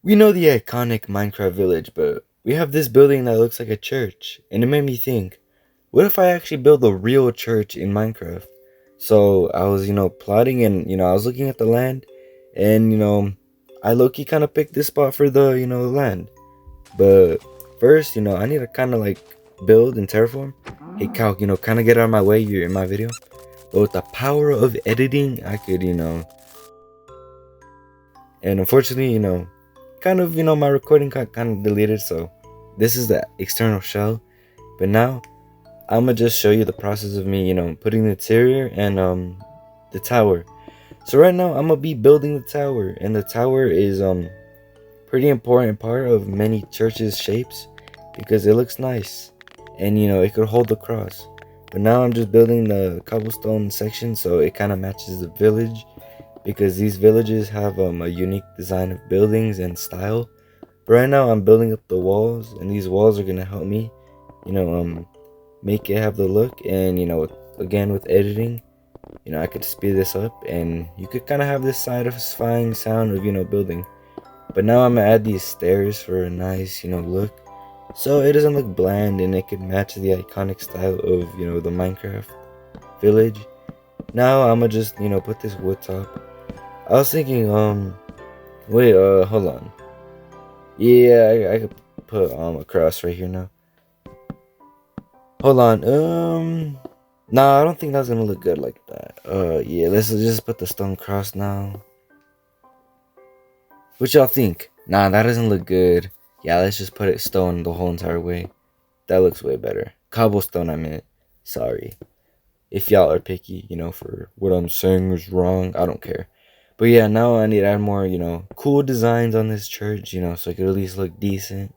We know the iconic Minecraft village, but we have this building that looks like a church, and it made me think, what if I actually build a real church in Minecraft? So I was, plotting and, I was looking at the land, and, I low-key kind of picked this spot for the land. But first, I need to kind of like build and terraform. Hey, Cal, kind of get out of my way. You're in my video. But with the power of editing, I could, and unfortunately, kind of, my recording got kind of deleted. So this is the external shell. But now I'm gonna just show you the process of me, putting the interior and the tower. So right now I'm gonna be building the tower, and the tower is pretty important part of many churches' shapes because it looks nice, and it could hold the cross. But now I'm just building the cobblestone section so it kind of matches the village, because these villages have a unique design of buildings and style. But right now I'm building up the walls, and these walls are gonna help me, you know, um, make it have the look. And again with editing, I could speed this up, and you could kind of have this satisfying sound of building. But now I'm gonna add these stairs for a nice look, so it doesn't look bland and it could match the iconic style of the Minecraft village. Now I'm gonna just put this wood top. I was thinking, wait, hold on. Yeah, I could put a cross right here now. Hold on. Nah, I don't think that's gonna look good like that. Yeah, let's just put the stone cross now. What y'all think? Nah, that doesn't look good. Yeah, let's just put it stone the whole entire way. That looks way better. Cobblestone, I meant. Sorry. If y'all are picky, for what I'm saying is wrong, I don't care. But yeah, now I need to add more, cool designs on this church, so it could at least look decent.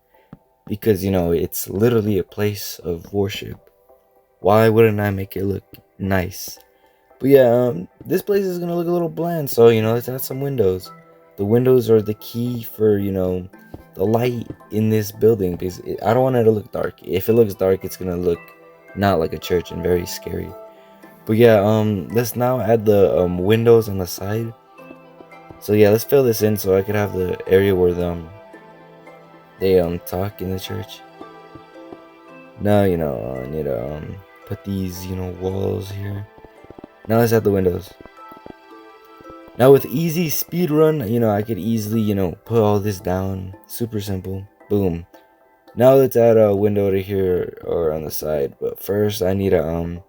Because, it's literally a place of worship. Why wouldn't I make it look nice? But yeah, this place is gonna look a little bland, so let's add some windows. The windows are the key for the light in this building, because I don't want it to look dark. If it looks dark, it's gonna look not like a church and very scary. But yeah, let's now add the windows on the side. So yeah, let's fill this in so I could have the area where they talk in the church. Now I need to put these walls here. Now let's add the windows. Now with easy speed run, I could easily put all this down. Super simple. Boom. Now let's add a window to here or on the side. But first I need to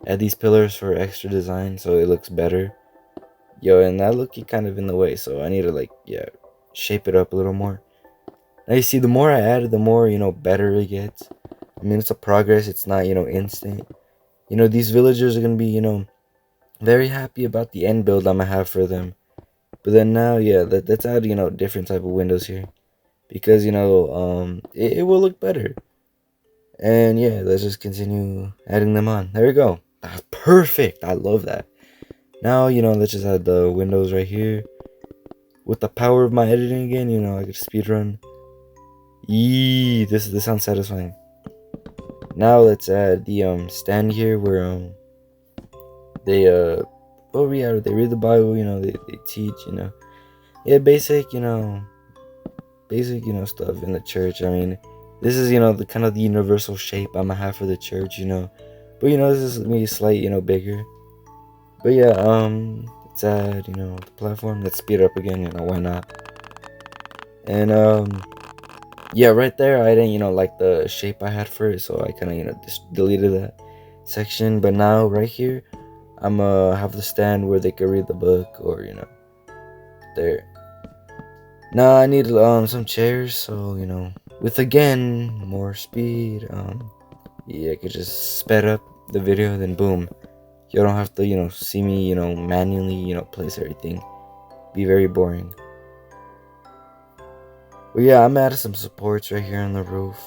add these pillars for extra design so it looks better. Yo, and that looky kind of in the way, so I need to shape it up a little more. Now you see, the more I add, the more better it gets. I mean, it's a progress. It's not instant. These villagers are gonna be very happy about the end build I'm gonna have for them. But then now, yeah, let's add different type of windows here, because it will look better. And yeah, let's just continue adding them on. There we go. That's perfect. I love that. Now let's just add the windows right here. With the power of my editing again, I could speed run. Yee, this sounds satisfying. Now let's add the stand here where they what we are, they read the Bible, they teach, yeah, basic stuff in the church. I mean, this is the kind of the universal shape I'm gonna have for the church, but this is maybe slight bigger. But yeah, let's add the platform. Let's speed it up again, why not? And yeah, right there I didn't like the shape I had for it, so I kind of just deleted that section. But now right here I'm gonna have the stand where they could read the book, or there. Now I need some chairs, so with again more speed, yeah, I could just sped up the video, then boom, you don't have to see me manually place everything. Be very boring. Well, yeah, I'm adding some supports right here on the roof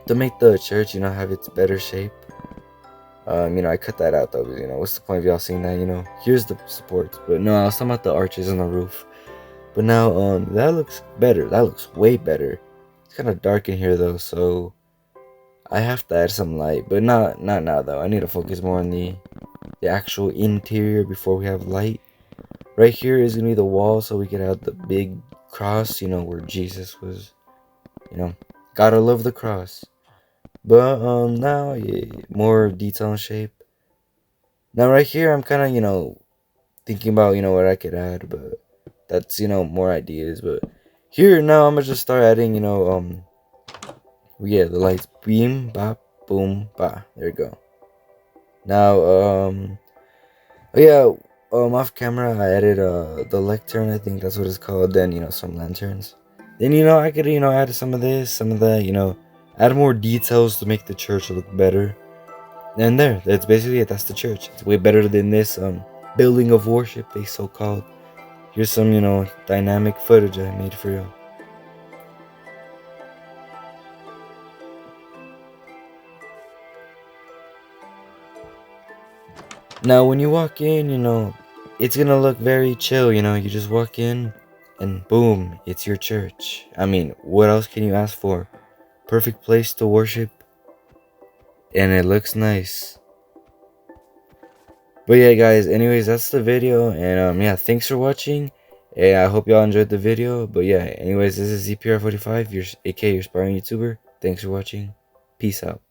to make the church have its better shape. I cut that out though, because, what's the point of y'all seeing that, here's the supports. But no, I was talking about the arches on the roof. But now, that looks better. That looks way better. It's kind of dark in here though, so I have to add some light. But not now though. I need to focus more on the actual interior before we have light. Right here is gonna be the wall, so we can have the big cross, where Jesus was, you know, gotta love the cross. But now, yeah, more detail and shape. Now right here, I'm kind of, thinking about, what I could add, but that's, more ideas. But here now, I'm gonna just start adding, yeah, the lights, beam, ba, boom, ba. There you go. Now, oh yeah, off camera, I added the lectern. I think that's what it's called. Then some lanterns. Then I could add some of this, some of that. Add more details to make the church look better. And there, that's basically it. That's the church. It's way better than this building of worship they so called. Here's some dynamic footage I made for you. Now when you walk in, it's gonna look very chill. You just walk in, and boom, it's your church. I mean, what else can you ask for? Perfect place to worship, and it looks nice. But yeah, guys, anyways, that's the video, and yeah, thanks for watching, and I hope y'all enjoyed the video. But yeah, anyways, this is ZPR45, your aka your aspiring YouTuber. Thanks for watching. Peace out.